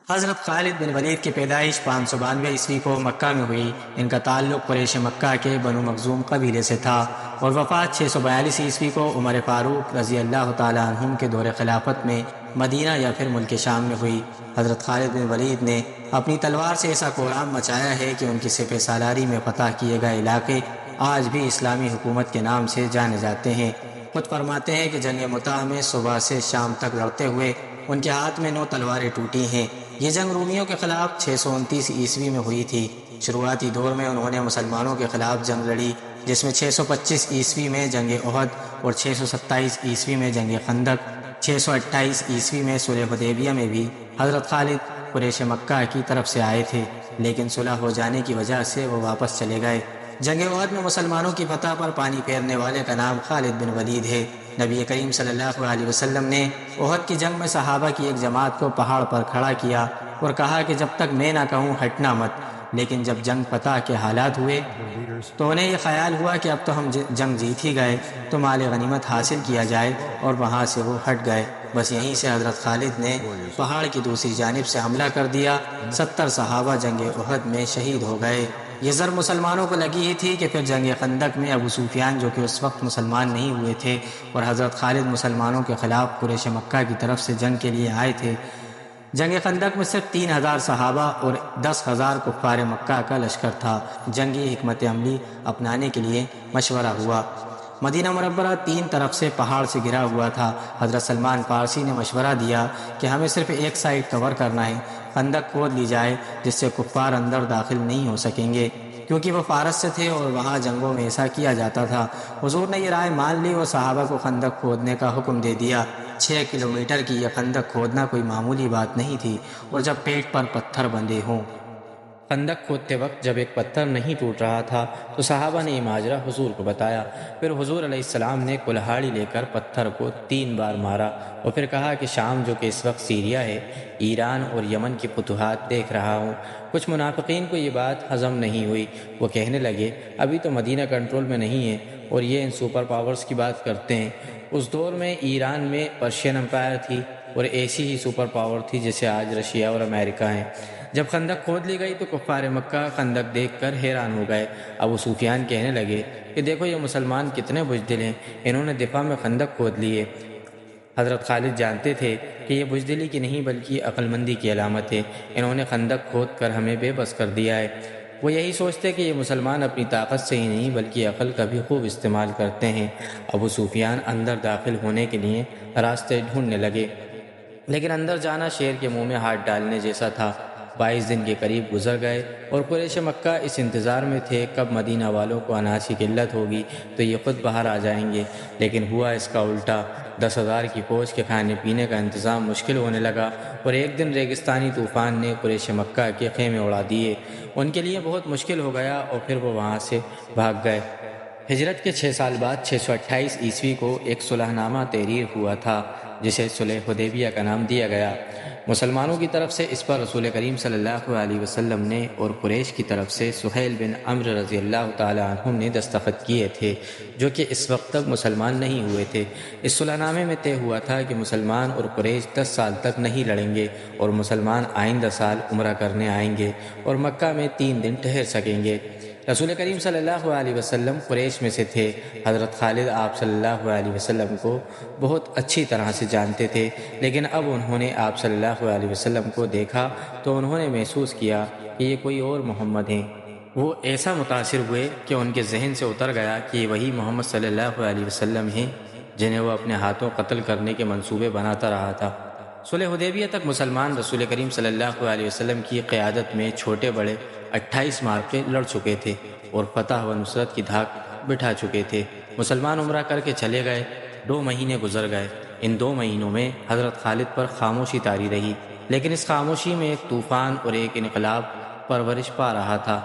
حضرت خالد بن ولید کی پیدائش 592 عیسوی کو مکہ میں ہوئی۔ ان کا تعلق قریش مکہ کے بنو مخزوم قبیلے سے تھا اور وفات 642 عیسوی کو عمر فاروق رضی اللہ تعالیٰ عنہم کے دور خلافت میں مدینہ یا پھر ملک شام میں ہوئی۔ حضرت خالد بن ولید نے اپنی تلوار سے ایسا کوہرام مچایا ہے کہ ان کی سپہ سالاری میں فتح کیے گئے علاقے آج بھی اسلامی حکومت کے نام سے جانے جاتے ہیں۔ خود فرماتے ہیں کہ جنگ مطاع میں صبح سے شام تک لڑتے ہوئے ان کے ہاتھ میں 9 تلواریں ٹوٹی ہیں۔ یہ جنگ رومیوں کے خلاف 629 عیسوی میں ہوئی تھی۔ شروعاتی دور میں انہوں نے مسلمانوں کے خلاف جنگ لڑی، جس میں 625 عیسوی میں جنگ احد اور 627 عیسوی میں جنگ خندق، 628 عیسوی میں صلح حدیبیہ میں بھی حضرت خالد قریش مکہ کی طرف سے آئے تھے، لیکن صلح ہو جانے کی وجہ سے وہ واپس چلے گئے۔ جنگ احد میں مسلمانوں کی فتح پر پانی پھیرنے والے کا نام خالد بن ولید ہے۔ نبی کریم صلی اللہ علیہ وسلم نے احد کی جنگ میں صحابہ کی ایک جماعت کو پہاڑ پر کھڑا کیا اور کہا کہ جب تک میں نہ کہوں ہٹنا مت، لیکن جب جنگ فتح کے حالات ہوئے تو انہیں یہ خیال ہوا کہ اب تو ہم جنگ جیت ہی گئے، تو مال غنیمت حاصل کیا جائے، اور وہاں سے وہ ہٹ گئے۔ بس یہیں سے حضرت خالد نے پہاڑ کی دوسری جانب سے حملہ کر دیا۔ 70 صحابہ جنگ احد میں شہید ہو گئے۔ یہ ضرب مسلمانوں کو لگی ہی تھی کہ پھر جنگ خندق میں ابو سفیان، جو کہ اس وقت مسلمان نہیں ہوئے تھے، اور حضرت خالد مسلمانوں کے خلاف قریش مکہ کی طرف سے جنگ کے لیے آئے تھے۔ جنگ خندق میں صرف 3000 صحابہ اور 10,000 کفار مکہ کا لشکر تھا۔ جنگی حکمت عملی اپنانے کے لیے مشورہ ہوا۔ مدینہ منورہ 3 طرف سے پہاڑ سے گھرا ہوا تھا۔ حضرت سلمان فارسی نے مشورہ دیا کہ ہمیں صرف ایک سائڈ کور کرنا ہے، خندق کھود لی جائے جس سے کفار اندر داخل نہیں ہو سکیں گے، کیونکہ وہ فارس سے تھے اور وہاں جنگوں میں ایسا کیا جاتا تھا۔ حضور نے یہ رائے مان لی اور صحابہ کو خندق کھودنے کا حکم دے دیا۔ 6 کلومیٹر کی یہ خندق کھودنا کوئی معمولی بات نہیں تھی، اور جب پیٹ پر پتھر بندھے ہوں۔ خندق کھودتے وقت جب ایک پتھر نہیں ٹوٹ رہا تھا تو صحابہ نے یہ ماجرا حضور کو بتایا۔ پھر حضور علیہ السلام نے کلہاڑی لے کر پتھر کو 3 بار مارا اور پھر کہا کہ شام، جو کہ اس وقت سیریا ہے، ایران اور یمن کی فتوحات دیکھ رہا ہوں۔ کچھ منافقین کو یہ بات ہضم نہیں ہوئی۔ وہ کہنے لگے ابھی تو مدینہ کنٹرول میں نہیں ہے اور یہ ان سپر پاورز کی بات کرتے ہیں۔ اس دور میں ایران میں پرشین امپائر تھی اور ایسی ہی سپر پاور تھی جیسے آج رشیا اور امریکہ ہیں۔ جب خندق کھود لی گئی تو کفار مکہ خندق دیکھ کر حیران ہو گئے۔ ابو سفیان کہنے لگے کہ دیکھو یہ مسلمان کتنے بزدل ہیں، انہوں نے دفاع میں خندق کھود لی ہے۔ حضرت خالد جانتے تھے کہ یہ بزدلی کی نہیں بلکہ عقل مندی کی علامت ہے۔ انہوں نے خندق کھود کر ہمیں بے بس کر دیا ہے۔ وہ یہی سوچتے کہ یہ مسلمان اپنی طاقت سے ہی نہیں بلکہ عقل کا بھی خوب استعمال کرتے ہیں۔ ابو سفیان اندر داخل ہونے کے لیے راستے ڈھونڈنے لگے، لیکن اندر جانا شیر کے منہ میں ہاتھ ڈالنے جیسا تھا۔ 22 دن کے قریب گزر گئے اور قریش مکہ اس انتظار میں تھے کب مدینہ والوں کو اناج کی قلت ہوگی تو یہ خود باہر آ جائیں گے، لیکن ہوا اس کا الٹا۔ 10,000 کی فوج کے کھانے پینے کا انتظام مشکل ہونے لگا اور ایک دن ریگستانی طوفان نے قریش مکہ کے خیمے اڑا دیے۔ ان کے لیے بہت مشکل ہو گیا اور پھر وہ وہاں سے بھاگ گئے۔ ہجرت کے 6 سال بعد 628 عیسوی کو ایک صلح نامہ تحریر ہوا تھا جسے صلح حدیبیہ کا نام دیا گیا۔ مسلمانوں کی طرف سے اس پر رسول کریم صلی اللہ علیہ وسلم نے اور قریش کی طرف سے سہیل بن عمرو رضی اللہ تعالی عنہم نے دستخط کیے تھے، جو کہ اس وقت تک مسلمان نہیں ہوئے تھے۔ اس صلح نامے میں طے ہوا تھا کہ مسلمان اور قریش 10 سال تک نہیں لڑیں گے اور مسلمان آئندہ سال عمرہ کرنے آئیں گے اور مکہ میں 3 دن ٹھہر سکیں گے۔ رسول کریم صلی اللہ علیہ وسلم قریش میں سے تھے۔ حضرت خالد آپ صلی اللہ علیہ وسلم کو بہت اچھی طرح سے جانتے تھے، لیکن اب انہوں نے آپ صلی اللہ علیہ وسلم کو دیکھا تو انہوں نے محسوس کیا کہ یہ کوئی اور محمد ہیں۔ وہ ایسا متاثر ہوئے کہ ان کے ذہن سے اتر گیا کہ یہ وہی محمد صلی اللہ علیہ وسلم ہیں جنہیں وہ اپنے ہاتھوں قتل کرنے کے منصوبے بناتا رہا تھا۔ صلح حدیبیہ تک مسلمان رسول کریم صلی اللہ علیہ وسلم کی قیادت میں چھوٹے بڑے 28 معرکے لڑ چکے تھے اور فتح و نصرت کی دھاک بٹھا چکے تھے۔ مسلمان عمرہ کر کے چلے گئے۔ 2 مہینے گزر گئے۔ ان 2 مہینوں میں حضرت خالد پر خاموشی طاری رہی، لیکن اس خاموشی میں ایک طوفان اور ایک انقلاب پرورش پا رہا تھا۔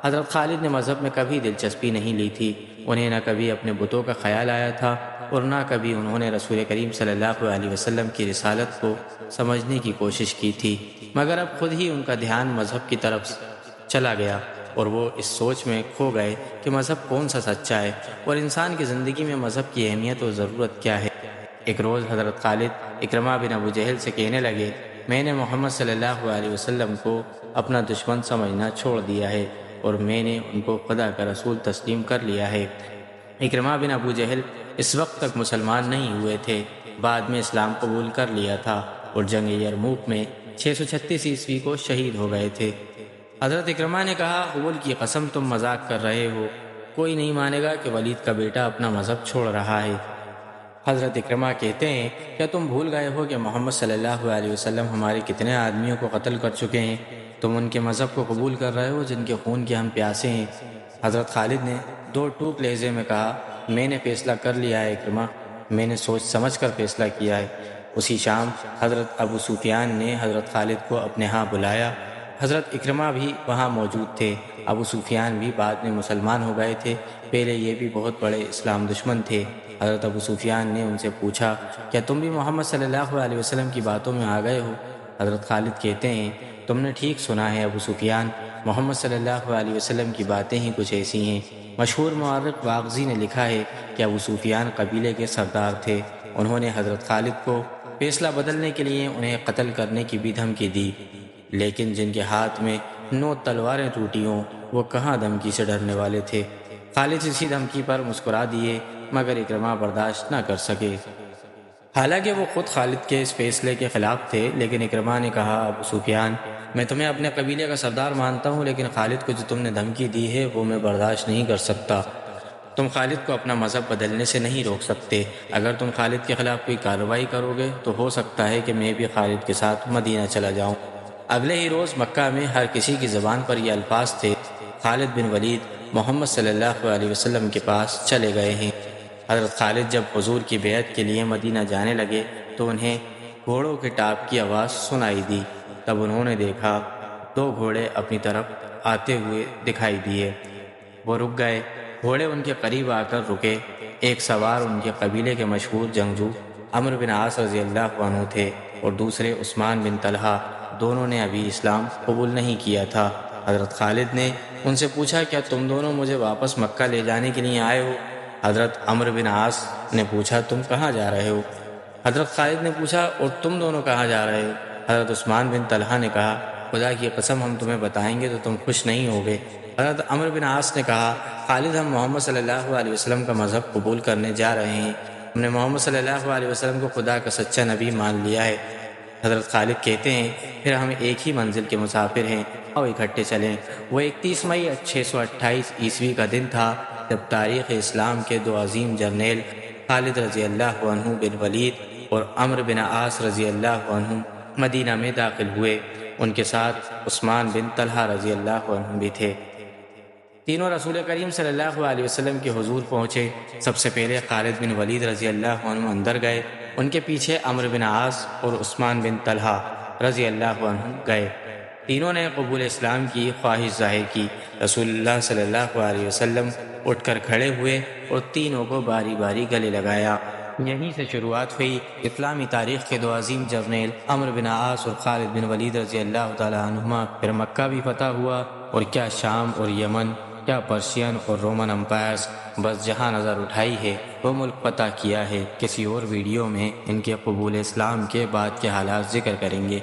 حضرت خالد نے مذہب میں کبھی دلچسپی نہیں لی تھی۔ انہیں نہ کبھی اپنے بتوں کا خیال آیا تھا اور نہ کبھی انہوں نے رسول کریم صلی اللہ علیہ وسلم کی رسالت کو سمجھنے کی کوشش کی تھی، مگر اب خود ہی ان کا دھیان مذہب کی طرف چلا گیا اور وہ اس سوچ میں کھو گئے کہ مذہب کون سا سچا ہے اور انسان کی زندگی میں مذہب کی اہمیت اور ضرورت کیا ہے۔ ایک روز حضرت خالد اکرمہ بن ابو جہل سے کہنے لگے میں نے محمد صلی اللہ علیہ وسلم کو اپنا دشمن سمجھنا چھوڑ دیا ہے اور میں نے ان کو خدا کا رسول تسلیم کر لیا ہے۔ اکرمہ بن ابو جہل اس وقت تک مسلمان نہیں ہوئے تھے، بعد میں اسلام قبول کر لیا تھا اور جنگ یرموک میں 636 عیسوی کو شہید ہو گئے تھے۔ حضرت اکرمہ نے کہا، حبل کی قسم تم مذاق کر رہے ہو، کوئی نہیں مانے گا کہ ولید کا بیٹا اپنا مذہب چھوڑ رہا ہے۔ حضرت اکرمہ کہتے ہیں، کیا تم بھول گئے ہو کہ محمد صلی اللہ علیہ وسلم ہمارے کتنے آدمیوں کو قتل کر چکے ہیں؟ تم ان کے مذہب کو قبول کر رہے ہو جن کے خون کے ہم پیاسے ہیں۔ حضرت خالد نے دو ٹوک لہجے میں کہا، میں نے فیصلہ کر لیا ہے اکرمہ، میں نے سوچ سمجھ کر فیصلہ کیا ہے۔ اسی شام حضرت ابو سفیان نے حضرت خالد کو اپنے ہاں بلایا۔ حضرت اکرمہ بھی وہاں موجود تھے۔ ابو سفیان بھی بعد میں مسلمان ہو گئے تھے، پہلے یہ بھی بہت بڑے اسلام دشمن تھے۔ حضرت ابو سفیان نے ان سے پوچھا، کیا تم بھی محمد صلی اللہ علیہ وسلم کی باتوں میں آ گئے ہو؟ حضرت خالد کہتے ہیں، تم نے ٹھیک سنا ہے ابو سفیان، محمد صلی اللہ علیہ وسلم کی باتیں ہی کچھ ایسی ہیں۔ مشہور مورخ واغزی نے لکھا ہے کہ ابو سفیان قبیلے کے سردار تھے، انہوں نے حضرت خالد کو فیصلہ بدلنے کے لیے انہیں قتل کرنے کی بھی دھمکی دی، لیکن جن کے ہاتھ میں 9 تلواریں ٹوٹی ہوں وہ کہاں دھمکی سے ڈرنے والے تھے۔ خالد اسی دھمکی پر مسکرا دیے، مگر اکرمہ برداشت نہ کر سکے۔ حالانکہ وہ خود خالد کے اس فیصلے کے خلاف تھے، لیکن اکرمہ نے کہا، ابو سفیان، میں تمہیں اپنے قبیلے کا سردار مانتا ہوں، لیکن خالد کو جو تم نے دھمکی دی ہے وہ میں برداشت نہیں کر سکتا۔ تم خالد کو اپنا مذہب بدلنے سے نہیں روک سکتے۔ اگر تم خالد کے خلاف کوئی کارروائی کرو گے تو ہو سکتا ہے کہ میں بھی خالد کے ساتھ مدینہ چلا جاؤں۔ اگلے ہی روز مکہ میں ہر کسی کی زبان پر یہ الفاظ تھے، خالد بن ولید محمد صلی اللہ علیہ وسلم کے پاس چلے گئے ہیں۔ حضرت خالد جب حضور کی بیعت کے لیے مدینہ جانے لگے تو انہیں گھوڑوں کے ٹاپ کی آواز سنائی دی۔ تب انہوں نے دیکھا 2 گھوڑے اپنی طرف آتے ہوئے دکھائی دیے۔ وہ رک گئے، گھوڑے ان کے قریب آ کر رکے۔ ایک سوار ان کے قبیلے کے مشہور جنگجو عمرو بن عاص رضی اللہ عنہ تھے اور دوسرے عثمان بن طلحہ، دونوں نے ابھی اسلام قبول نہیں کیا تھا۔ حضرت خالد نے ان سے پوچھا، کیا تم دونوں مجھے واپس مکہ لے جانے کے لیے آئے ہو؟ حضرت عمرو بن عاص نے پوچھا، تم کہاں جا رہے ہو؟ حضرت خالد نے پوچھا، اور تم دونوں کہاں جا رہے ہو؟ حضرت عثمان بن طلحہ نے کہا، خدا کی قسم ہم تمہیں بتائیں گے تو تم خوش نہیں ہوگے۔ حضرت عمرو بن عاص نے کہا، خالد، ہم محمد صلی اللہ علیہ وسلم کا مذہب قبول کرنے جا رہے ہیں، ہم نے محمد صلی اللہ علیہ وسلم کو خدا کا سچا نبی مان لیا ہے۔ حضرت خالد کہتے ہیں، پھر ہم ایک ہی منزل کے مسافر ہیں، اور اکٹھے چلیں۔ وہ 31 مئی 628 عیسوی کا دن تھا جب تاریخ اسلام کے 2 عظیم جرنیل خالد رضی اللہ عنہ بن ولید اور عمرو بن عاص رضی اللہ عنہ مدینہ میں داخل ہوئے۔ ان کے ساتھ عثمان بن طلحہ رضی اللہ عنہ بھی تھے۔ تینوں رسول کریم صلی اللہ علیہ وسلم کے حضور پہنچے۔ سب سے پہلے خالد بن ولید رضی اللہ عنہ اندر گئے، ان کے پیچھے عمرو بن عاص اور عثمان بن طلحہ رضی اللہ عنہ گئے۔ تینوں نے قبول اسلام کی خواہش ظاہر کی۔ رسول اللہ صلی اللہ علیہ وسلم اٹھ کر کھڑے ہوئے اور تینوں کو باری باری گلے لگایا۔ یہیں سے شروعات ہوئی اسلامی تاریخ کے 2 عظیم جرنیل عمرو بن عاص اور خالد بن ولید رضی اللہ تعالی عنہما۔ پھر مکہ بھی فتح ہوا، اور کیا شام اور یمن، کیا پرشین اور رومن امپائرز، بس جہاں نظر اٹھائی ہے وہ ملک فتح کیا ہے۔ کسی اور ویڈیو میں ان کے قبول اسلام کے بعد کے حالات ذکر کریں گے۔